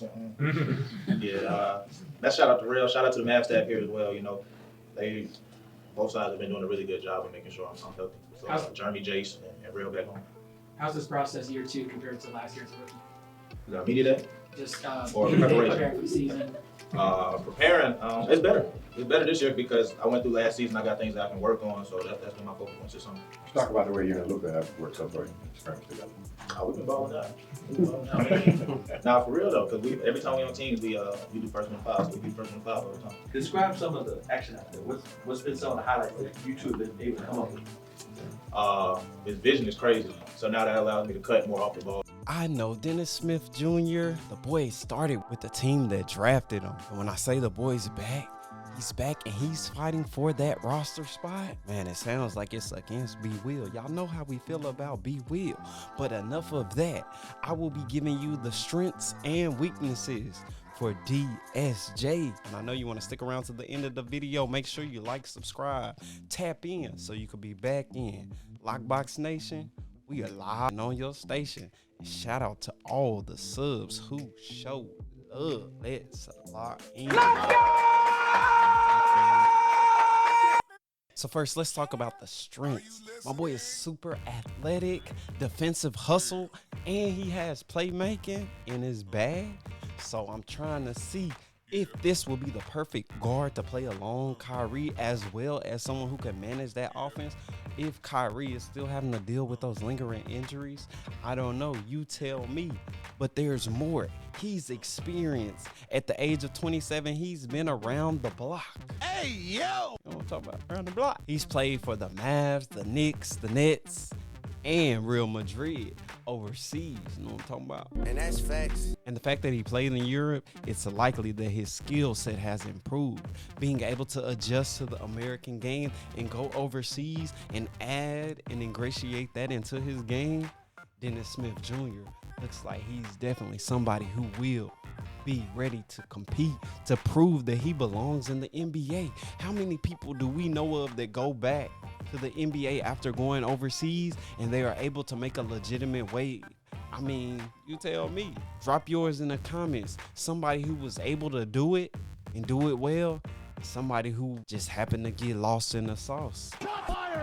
Yeah, that shout out to Real. Shout out to the Mavs staff here as well. You know, they both sides have been doing a really good job of making sure I'm healthy. So Jeremy, Jace, and Real back home. How's this process year 2 compared to last year's rookie? You got media day? Just or preparation? Preparing for the season. Preparing, it's better. It's better this year because I went through last season. I got things that I can work on, so that's been my focus on this summer. Talk about the way you and Luka have worked so great. We've been balling out. Nah, for real though, because every time we on teams, we do personal fouls. So we do personal fouls all the time. Describe some of the action out there. What's been some of the highlights that you two have been able to come up with? His vision is crazy, so now that allows me to cut more off the ball. I know Dennis Smith Jr., the boy started with the team that drafted him. And when I say the boy's back, he's back and he's fighting for that roster spot. Man, it sounds like it's against B. Will. Y'all know how we feel about B. Will. But enough of that. I will be giving you the strengths and weaknesses for DSJ. And I know you want to stick around to the end of the video. Make sure you like, subscribe, tap in so you can be back in. Lockbox Nation, we are live on your station. And shout out to all the subs who showed love. Let's lock in. So first, let's talk about the strengths. My boy is super athletic, defensive hustle, and he has playmaking in his bag. So I'm trying to see if this will be the perfect guard to play along Kyrie, as well as someone who can manage that offense. If Kyrie is still having to deal with those lingering injuries, I don't know. You tell me. But there's more. He's experienced. At the age of 27, he's been around the block. Hey, yo! You know what I'm talking about? Around the block. He's played for the Mavs, the Knicks, the Nets, and Real Madrid overseas. You know what I'm talking about? And that's facts. And the fact that he played in Europe, it's likely that his skill set has improved. Being able to adjust to the American game and go overseas and add and ingratiate that into his game, Dennis Smith Jr. looks like he's definitely somebody who will be ready to compete, to prove that he belongs in the NBA. How many people do we know of that go back to the NBA after going overseas and they are able to make a legitimate wage? I mean, you tell me. Drop yours in the comments. Somebody who was able to do it and do it well, somebody who just happened to get lost in the sauce.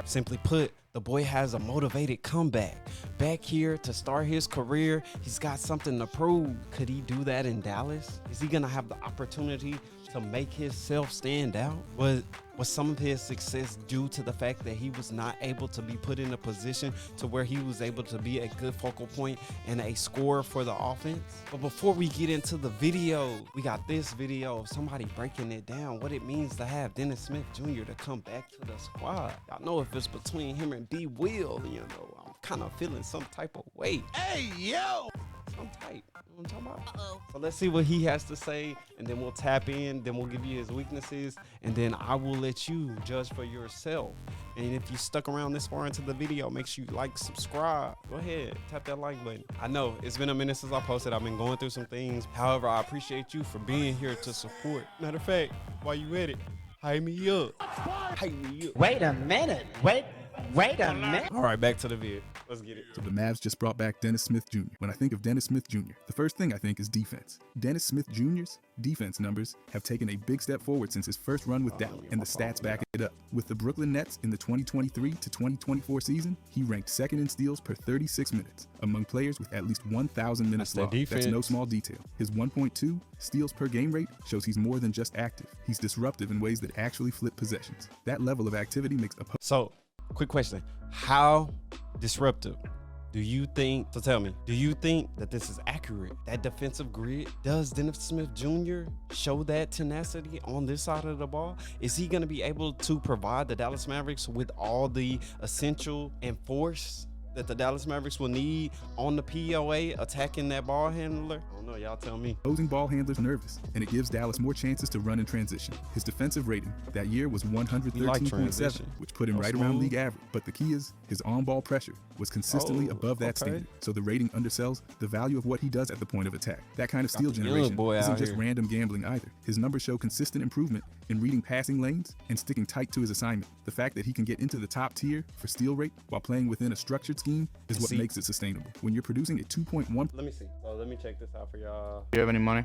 Simply put, the boy has a motivated comeback. Back here to start his career, he's got something to prove. Could he do that in Dallas? Is he gonna have the opportunity to make himself stand out? Was some of his success due to the fact that he was not able to be put in a position to where he was able to be a good focal point and a scorer for the offense? But before we get into the video, we got this video of somebody breaking it down, what it means to have Dennis Smith Jr. to come back to the squad. Y'all know if it's between him and B. Will, you know, I'm kind of feeling some type of way. Hey, yo! Some type. You know what I'm talking about? Uh-oh. So let's see what he has to say, and then we'll tap in, then we'll give you his weaknesses, and then I will let you judge for yourself. And if you stuck around this far into the video, make sure you like, subscribe. Go ahead, tap that like button. I know it's been a minute since I posted. I've been going through some things. However, I appreciate you for being here to support. Matter of fact, while you at it, hype me up. Hype me up. Wait a minute. Wait a minute. All right, back to the vid. Let's get it. So the Mavs just brought back Dennis Smith Jr. When I think of Dennis Smith Jr., the first thing I think is defense. Dennis Smith Jr.'s defense numbers have taken a big step forward since his first run with Dallas, and the stats back it up. With the Brooklyn Nets in the 2023 to 2024 season, he ranked second in steals per 36 minutes among players with at least 1,000 minutes logged. That's no small detail. His 1.2 steals per game rate shows he's more than just active. He's disruptive in ways that actually flip possessions. That level of activity makes a So, quick question. How disruptive do you think, so tell me, do you think that this is accurate? That defensive grid, does Dennis Smith Jr. show that tenacity on this side of the ball? Is he gonna be able to provide the Dallas Mavericks with all the essential and force that the Dallas Mavericks will need on the POA attacking that ball handler? I don't know, y'all tell me. Opposing ball handlers nervous, and it gives Dallas more chances to run in transition. His defensive rating that year was 113.7, which put him right around league average. But the key is his on-ball pressure was consistently above that standard. So the rating undersells the value of what he does at the point of attack. That kind of steal generation isn't just random gambling either. His numbers show consistent improvement in reading passing lanes and sticking tight to his assignment. The fact that he can get into the top tier for steal rate while playing within a structured scheme is what See- makes it sustainable. When you're producing a 2.1 Let me see. So let me check this out for y'all. Do you have any money?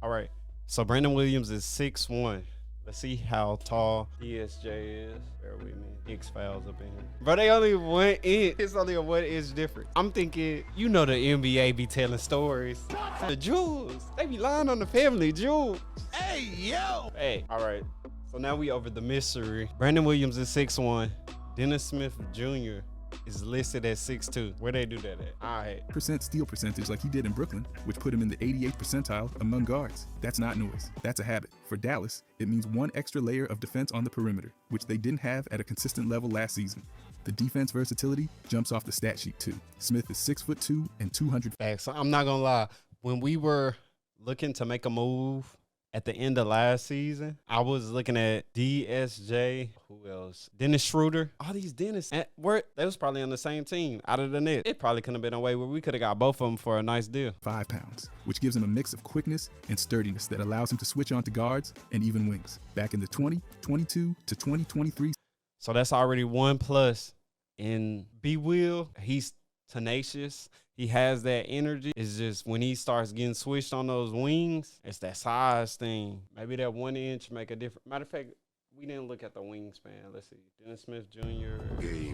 All right. So Brandon Williams is 6'1". Let's see how tall DSJ is. Bear with me. X fouls up in here. Bro, they only 1 inch. It's only a 1 inch difference. I'm thinking, you know the NBA be telling stories. The jewels. They be lying on the family jewels. Hey, yo. Hey, all right. So now we over the mystery. Brandon Williams is 6'1". Dennis Smith Jr. is listed at 6'2". Where they do that at? All right. percent steal percentage like he did in Brooklyn, which put him in the 88th percentile among guards. That's not noise. That's a habit. For Dallas, it means one extra layer of defense on the perimeter, which they didn't have at a consistent level last season. The defense versatility jumps off the stat sheet too. Smith is 6'2" and 200. Facts. I'm not gonna lie. When we were looking to make a move at the end of last season, I was looking at DSJ. Who else? Dennis Schroeder. All these Dennis. They was probably on the same team out of the net. It probably couldn't have been a way where we could have got both of them for a nice deal. 5 pounds, which gives him a mix of quickness and sturdiness that allows him to switch on to guards and even wings. Back in the 2022 to 2023. So that's already 1+. In B Will, he's tenacious. He has that energy. It's just when he starts getting switched on those wings, it's that size thing. Maybe that 1 inch make a difference. Matter of fact, we didn't look at the wingspan. Let's see. Dennis Smith Jr.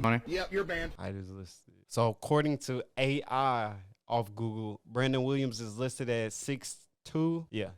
Money? Yep, you're banned. Height is listed. So according to AI off Google, Brandon Williams is listed at 6'2". Yeah,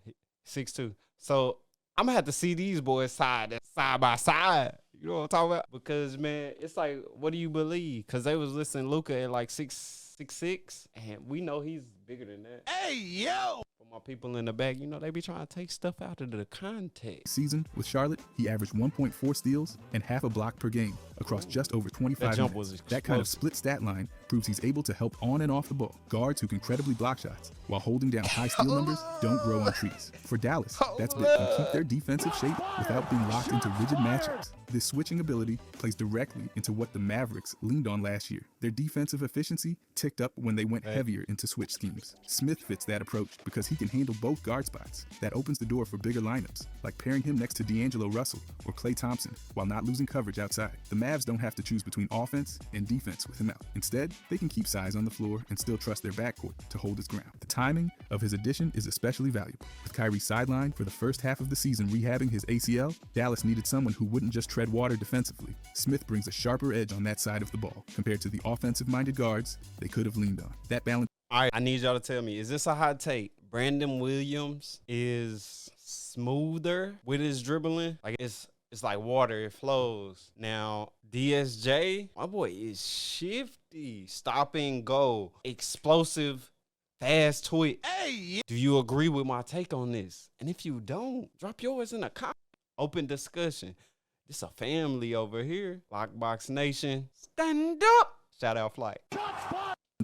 6'2". So I'm gonna have to see these boys side by side. You know what I'm talking about? Because man, it's like, what do you believe? Because they was listing Luka at like 6'6", and we know he's bigger than that. Hey yo! For my people in the back, you know they be trying to take stuff out of the context. Season with Charlotte, he averaged 1.4 steals and half a block per game across just over 25 That jump minutes. was That kind of explosive. split stat line proves he's able to help on and off the ball. Guards who can credibly block shots while holding down high steal numbers don't grow on trees. For Dallas, that's big. Can keep their defensive shape without being locked into rigid matchups. This switching ability plays directly into what the Mavericks leaned on last year. Their defensive efficiency ticked up when they went heavier into switch schemes. Smith fits that approach because he can handle both guard spots. That opens the door for bigger lineups, like pairing him next to D'Angelo Russell or Klay Thompson while not losing coverage outside. The Mavs don't have to choose between offense and defense with him out. Instead, they can keep size on the floor and still trust their backcourt to hold its ground. The timing of his addition is especially valuable. With Kyrie sidelined for the first half of the season rehabbing his ACL, Dallas needed someone who wouldn't just tread water defensively. Smith brings a sharper edge on that side of the ball compared to the offensive-minded guards they could have leaned on. That balance. All right, I need y'all to tell me, is this a hot take? Brandon Williams is smoother with his dribbling. Like it's like water, it flows. Now, DSJ, my boy is shifty, stop and go, explosive, fast twitch. Hey, do you agree with my take on this? And if you don't, drop yours in a comment. Open discussion. This a family over here. Lockbox Nation, stand up. Shout out Flight.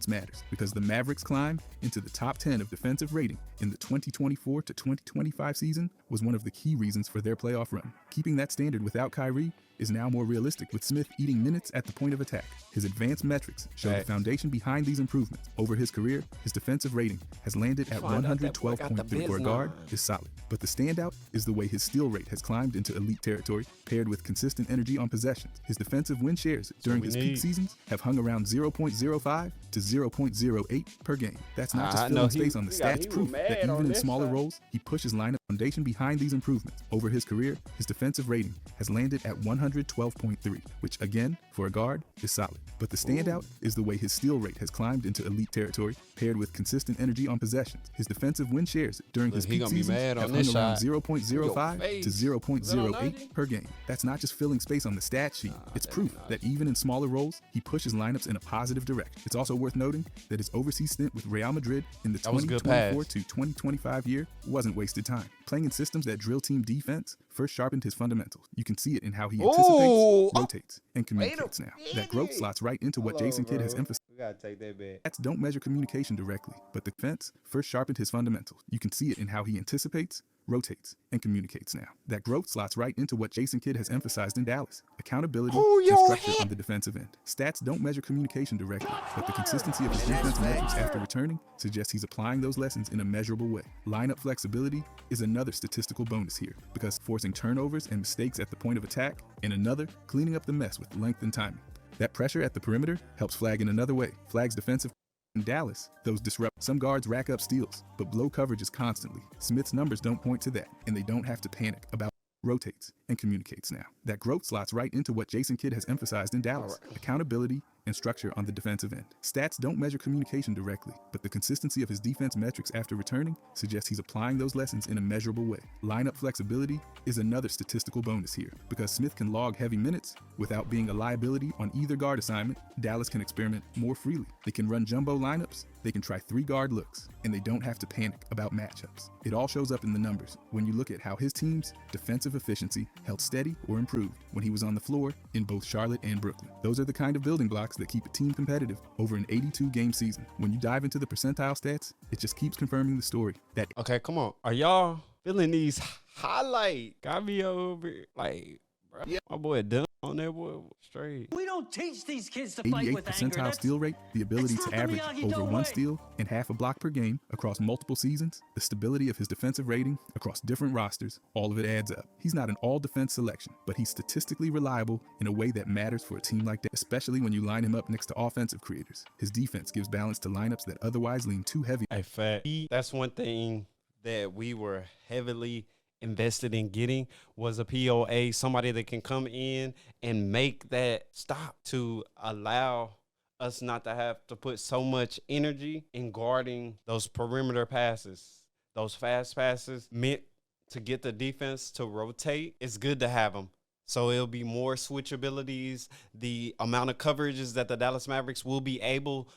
Matters because the Mavericks climb into the top 10 of defensive rating in the 2024 to 2025 season was one of the key reasons for their playoff run. Keeping that standard without Kyrie is now more realistic, with Smith eating minutes at the point of attack. His advanced metrics show the foundation behind these improvements. Over his career, his defensive rating has landed at 112.3 for a guard is solid. But the standout is the way his steal rate has climbed into elite territory, paired with consistent energy on possessions. His defensive win shares during his peak seasons have hung around 0.05 to 0.08 per game. That's not just filling space on the stats, proof that even in smaller roles, he pushes lineup. Foundation behind these improvements. Over his career, his defensive rating has landed at 112.3, which again, for a guard, is solid. But the standout is the way his steal rate has climbed into elite territory, paired with consistent energy on possessions. His defensive win shares during his peak seasons have hung around 0.05 to 0.08 per game. That's not just filling space on the stat sheet. It's proof that even in smaller roles, he pushes lineups in a positive direction. It's also worth noting that his overseas stint with Real Madrid in the 2024 to 2025 year wasn't wasted time. Playing in systems that drill team defense first sharpened his fundamentals. You can see it in how he anticipates, rotates, and communicates now. That growth slots right into what Jason Kidd has emphasized. We gotta take that back. Stats don't measure communication directly, but the defense first sharpened his fundamentals. You can see it in how he anticipates, rotates, and communicates now. That growth slots right into what Jason Kidd has emphasized in Dallas. Accountability and structure on the defensive end. Stats don't measure communication directly, but the consistency of his defensive metrics after returning suggests he's applying those lessons in a measurable way. Lineup flexibility is another statistical bonus here, because forcing turnovers and mistakes at the point of attack, and another, cleaning up the mess with length and timing. That pressure at the perimeter helps Flag in another way. Flag's defensive in Dallas, those disrupt. Some guards rack up steals, but blow coverages constantly. Smith's numbers don't point to that, and they don't have to panic about rotates and communicates now. That growth slots right into what Jason Kidd has emphasized in Dallas: accountability and structure on the defensive end. Stats don't measure communication directly, but the consistency of his defense metrics after returning suggests he's applying those lessons in a measurable way. Lineup flexibility is another statistical bonus here. Because Smith can log heavy minutes without being a liability on either guard assignment, Dallas can experiment more freely. They can run jumbo lineups, they can try 3-guard looks, and they don't have to panic about matchups. It all shows up in the numbers when you look at how his team's defensive efficiency held steady or improved when he was on the floor in both Charlotte and Brooklyn. Those are the kind of building blocks that keep a team competitive over an 82-game season. When you dive into the percentile stats, it just keeps confirming the story that Okay, come on. Are y'all feeling these highlight? Got me over like, bro. Yeah. My boy done on that boy straight. We don't teach these kids to fight 88th with anger. percentile steal rate, the ability that's to not the average Miyagi-Do over way. 1 steal and half a block per game across multiple seasons, the stability of his defensive rating across different rosters, all of it adds up. He's not an all-defense selection, but he's statistically reliable in a way that matters for a team like that, especially when you line him up next to offensive creators. His defense gives balance to lineups that otherwise lean too heavy. Hey, fact. That's one thing that we were heavily invested in getting was a POA, somebody that can come in and make that stop to allow us not to have to put so much energy in guarding those perimeter passes, those fast passes meant to get the defense to rotate. It's good to have them. So it'll be more switchabilities. The amount of coverages that the Dallas Mavericks will be able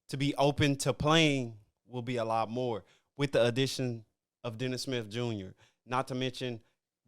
to be open to playing will be a lot more with the addition of Dennis Smith Jr., not to mention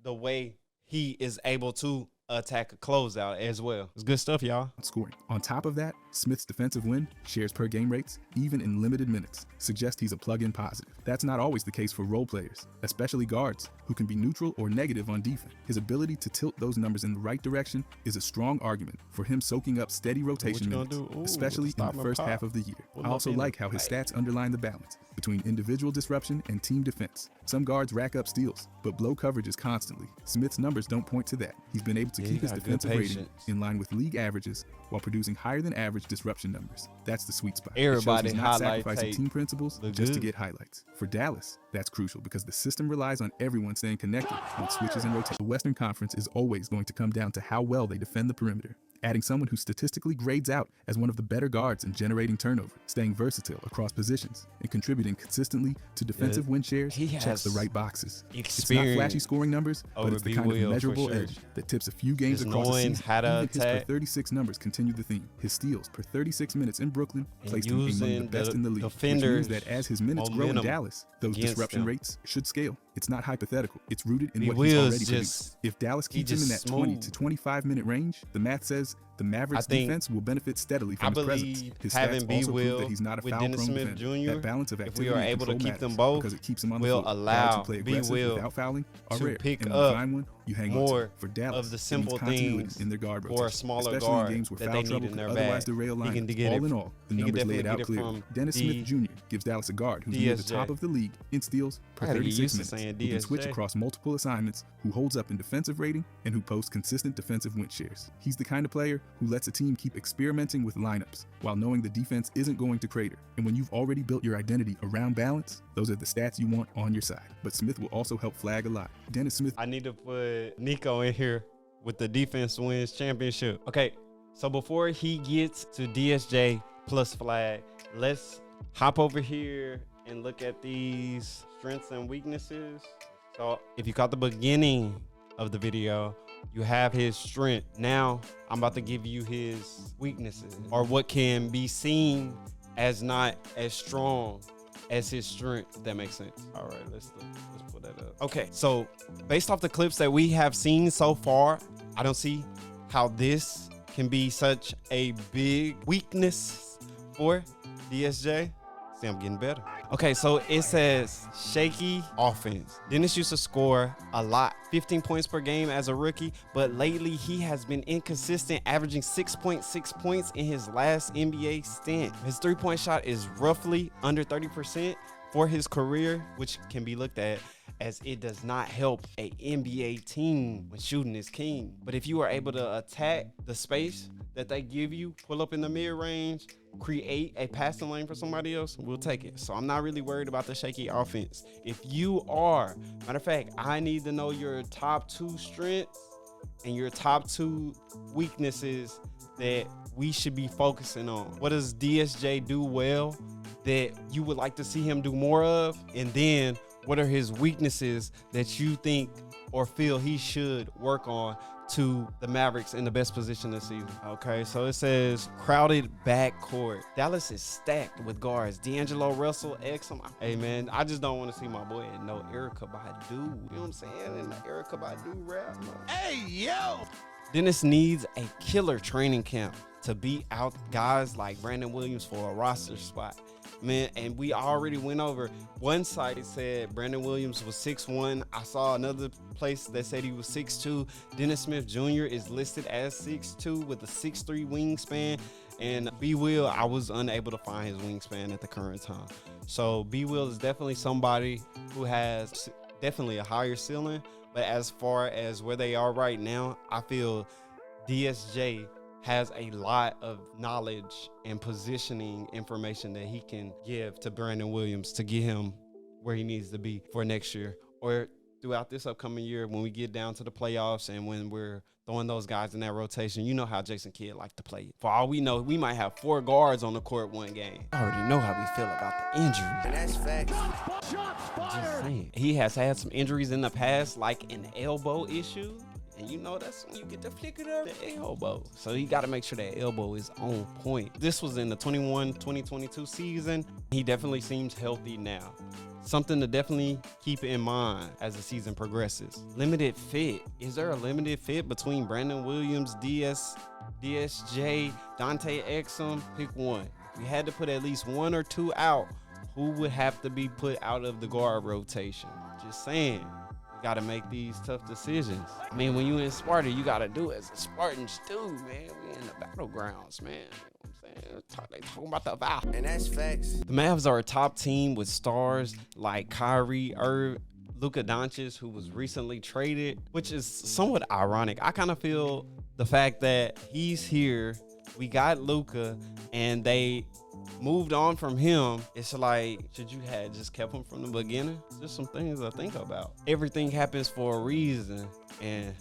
the way he is able to attack a closeout as well. It's good stuff, y'all. Scoring. On top of that, Smith's defensive win, shares per game rates, even in limited minutes, suggest he's a plug-in positive. That's not always the case for role players, especially guards, who can be neutral or negative on defense. His ability to tilt those numbers in the right direction is a strong argument for him soaking up steady rotation minutes, especially in the first half of the year. I also like how his stats underline the balance between individual disruption and team defense. Some guards rack up steals, but blow coverages constantly. Smith's numbers don't point to that. He's been able to keep his defensive rating in line with league averages while producing higher than average disruption numbers. That's the sweet spot. Everybody it shows he's not highlight sacrificing tape team principles look just to good. get highlights. For Dallas, that's crucial because the system relies on everyone staying connected with switches and rotations. The Western Conference is always going to come down to how well they defend the perimeter. Adding someone who statistically grades out as one of the better guards in generating turnover, staying versatile across positions, and contributing consistently to defensive win shares he checks has the right boxes. It's not experience flashy scoring numbers, but over it's the B. kind of Will, for measurable sure. edge that tips a few games Just across the knowing season. how to Even his per attack. 36 numbers continue the theme. His steals per 36 minutes in Brooklyn And placed him among the using best the in the league, which defenders' means that as his minutes grow in momentum Dallas, those against disruption them. rates should scale. It's not hypothetical. It's rooted in B. what he's Will's already just- produced. If Dallas he keeps him in that just 20 smooth. to 25-minute range, the math says the Mavericks I think- defense will benefit steadily I from his presence. believe His having stats B. also prove Will that he's not a with foul-prone Dennis Smith defender. Jr., That balance of if we activity are and able to control keep them matters both, because it keeps him on the will floor. Guards allow who play B. aggressive Will without fouling are to rare. pick And when you up find one, you hang more on to. For Dallas, of the it simple means continuity things in their guard for a rotation, smaller especially guard in games where that foul they need trouble in could their otherwise bag. derail He can lineups. get All it- in all, the he can numbers lay definitely it out get it clearly. from Dennis Smith Jr. gives Dallas a guard who's near the DSJ. top of the league in steals per I gotta get 36 used to minutes, saying who can switch DSJ. across multiple assignments, who holds up in defensive rating, and who posts consistent defensive win shares. He's the kind of player who lets a team keep experimenting with lineups while knowing the defense isn't going to crater. And when you've already built your identity around balance, those are the stats you want on your side. But Smith will also help Flag a lot. Dennis Smith I need to put Nico in here with the defense wins championship. Okay, so before he gets to DSJ plus Flag, let's hop over here and look at these strengths and weaknesses. So if you caught the beginning of the video, you have his strength. Now I'm about to give you his weaknesses, or what can be seen as not as strong as his strength, if that makes sense. All right, let's pull that up. Okay, so based off the clips that we have seen so far, I don't see how this can be such a big weakness for DSJ. See, I'm getting better. Okay, so it says shaky offense. Dennis used to score a lot, 15 points per game as a rookie, but lately he has been inconsistent, averaging 6.6 points in his last NBA stint. His three-point shot is roughly under 30% for his career, which can be looked at as it does not help a NBA team when shooting is king. But if you are able to attack the space that they give you, pull up in the mid-range, create a passing lane for somebody else, we'll take it. So I'm not really worried about the shaky offense. If you are, matter of fact, I need to know your top 2 strengths and your top 2 weaknesses that we should be focusing on. What does DSJ do well that you would like to see him do more of? And then what are his weaknesses that you think or feel he should work on to the Mavericks in the best position this season? Okay, so it says crowded backcourt. Dallas is stacked with guards. D'Angelo Russell, Exum. Hey, man, I just don't want to see my boy in no Erykah Badu. You know what I'm saying? In the Erykah Badu rap. Hey, yo! Dennis needs a killer training camp to beat out guys like Brandon Williams for a roster spot. Man, and we already went over. One site said Brandon Williams was 6'1". I saw another place that said he was 6'2". Dennis Smith Jr. is listed as 6'2" with a 6'3" wingspan. And B. Will, I was unable to find his wingspan at the current time. So B. Will is definitely somebody who has definitely a higher ceiling. But as far as where they are right now, I feel DSJ has a lot of knowledge and positioning information that he can give to Brandon Williams to get him where he needs to be for next year or throughout this upcoming year when we get down to the playoffs and when we're throwing those guys in that rotation. You know how Jason Kidd like to play. For all we know, we might have 4 guards on the court one game. I already know how we feel about the injuries. And that's facts. Just saying. He has had some injuries in the past, like an elbow issue. And you know that's when you get the flick of the elbow. So you got to make sure that elbow is on point. This was in the 2021-2022 season. He definitely seems healthy now. Something to definitely keep in mind as the season progresses. Limited fit. Is there a limited fit between Brandon Williams, DSJ, Dante Exum? Pick one. If we had to put at least 1 or 2 out, who would have to be put out of the guard rotation? Just saying. We got to make these tough decisions. I mean, when you in Sparta, you got to do it as the Spartans do, man. We in the battlegrounds, man. You know what I'm saying? They talking about the vow. And that's facts. The Mavs are a top team with stars like Kyrie, Luka Doncic, who was recently traded, which is somewhat ironic. I kind of feel the fact that he's here, we got Luka, and they moved on from him. It's like, should you have just kept him from the beginning? Just some things I think about. Everything happens for a reason, and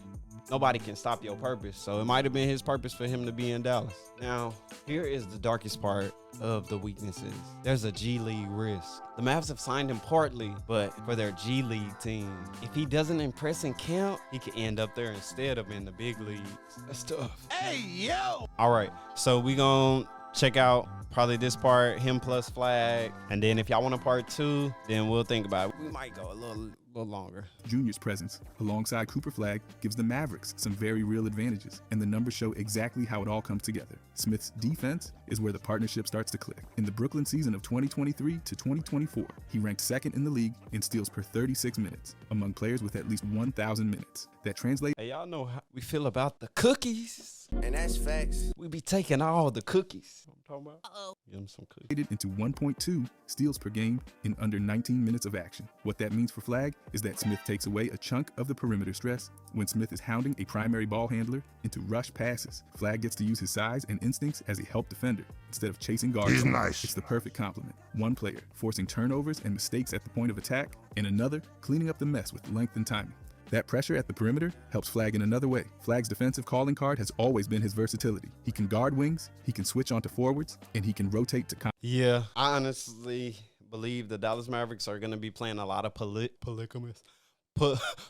nobody can stop your purpose. So it might have been his purpose for him to be in Dallas. Now, here is the darkest part of the weaknesses. There's a G League risk. The Mavs have signed him partly, but for their G League team. If he doesn't impress in camp, he could end up there instead of in the big leagues. That's tough. Hey, yo! All right, so we gonna check out probably this part, him plus Flag. And then if y'all want a part 2, then we'll think about it. We might go a little longer. Junior's presence alongside Cooper Flag gives the Mavericks some very real advantages, and the numbers show exactly how it all comes together. Smith's defense is where the partnership starts to click. In the Brooklyn season of 2023 to 2024, he ranked 2nd in the league in steals per 36 minutes among players with at least 1,000 minutes. That translates. Hey, y'all know how we feel about the cookies. And that's facts. We be taking all the cookies. You know what I'm talking about? Uh-oh. Give them some cookies. Into 1.2 steals per game in under 19 minutes of action. What that means for Flag is that Smith takes away a chunk of the perimeter stress. When Smith is hounding a primary ball handler into rush passes, Flag gets to use his size and instincts as a help defender instead of chasing guards. He's nice. It's the perfect complement. One player forcing turnovers and mistakes at the point of attack, and another cleaning up the mess with length and timing. That pressure at the perimeter helps Flag in another way. Flag's defensive calling card has always been his versatility. He can guard wings, he can switch onto forwards, and he can rotate to Yeah, I honestly believe the Dallas Mavericks are going to be playing a lot of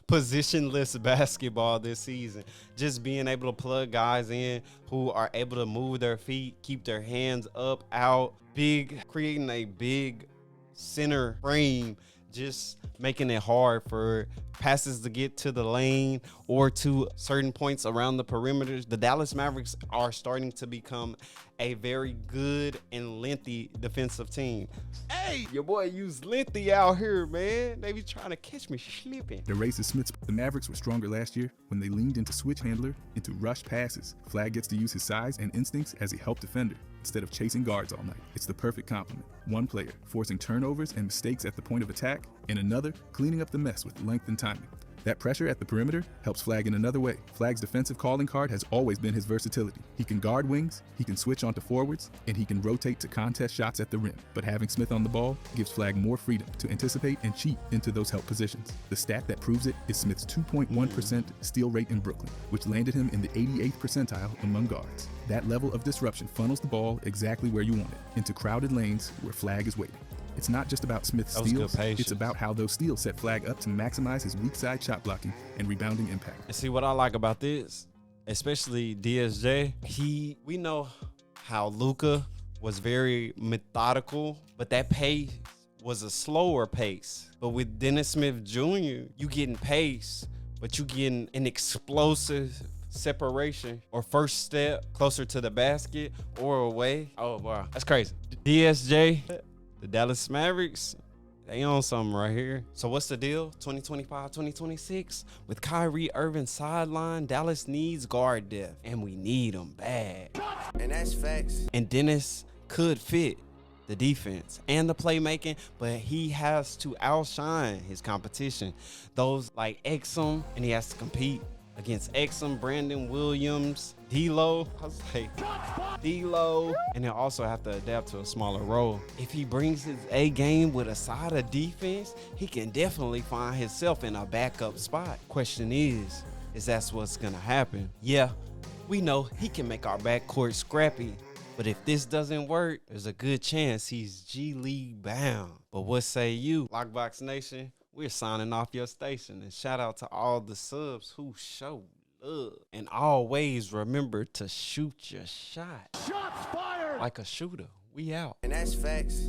positionless basketball this season. Just being able to plug guys in who are able to move their feet, keep their hands up, out, creating a big center frame, just making it hard for passes to get to the lane or to certain points around the perimeters. The Dallas Mavericks are starting to become a very good and lengthy defensive team. Hey, your boy used lengthy out here, man. They be trying to catch me slipping. The race is Smith's. The Mavericks were stronger last year when they leaned into switch handler, into rush passes. Flag gets to use his size and instincts as a help defender instead of chasing guards all night. It's the perfect complement. One player forcing turnovers and mistakes at the point of attack, and another cleaning up the mess with length and timing. That pressure at the perimeter helps Flag in another way. Flag's defensive calling card has always been his versatility. He can guard wings, he can switch onto forwards, and he can rotate to contest shots at the rim. But having Smith on the ball gives Flag more freedom to anticipate and cheat into those help positions. The stat that proves it is Smith's 2.1% steal rate in Brooklyn, which landed him in the 88th percentile among guards. That level of disruption funnels the ball exactly where you want it, into crowded lanes where Flag is waiting. It's not just about Smith's steals, it's about how those steals set Flag up to maximize his weak side shot blocking and rebounding impact. And see what I like about this, especially DSJ, we know how Luka was very methodical, but that pace was a slower pace. But with Dennis Smith Jr., you getting pace, but you getting an explosive separation or first step closer to the basket or away. Oh, wow. That's crazy. DSJ, the Dallas Mavericks, they own something right here. So what's the deal? 2025, 2026? With Kyrie Irving sidelined, Dallas needs guard depth, and we need them bad. And that's facts. And Dennis could fit the defense and the playmaking, but he has to outshine his competition. Those like Exum, and he has to compete against Exum, Brandon Williams, D-Lo. I was like, D-Lo. And he'll also have to adapt to a smaller role. If he brings his A game with a side of defense, he can definitely find himself in a backup spot. Question is that's what's gonna happen? Yeah, we know he can make our backcourt scrappy, but if this doesn't work, there's a good chance he's G League bound. But what say you, Lockbox Nation? We're signing off your station, and shout out to all the subs who show love. And always remember to shoot your shot. Shots fired! Like a shooter. We out. And that's facts.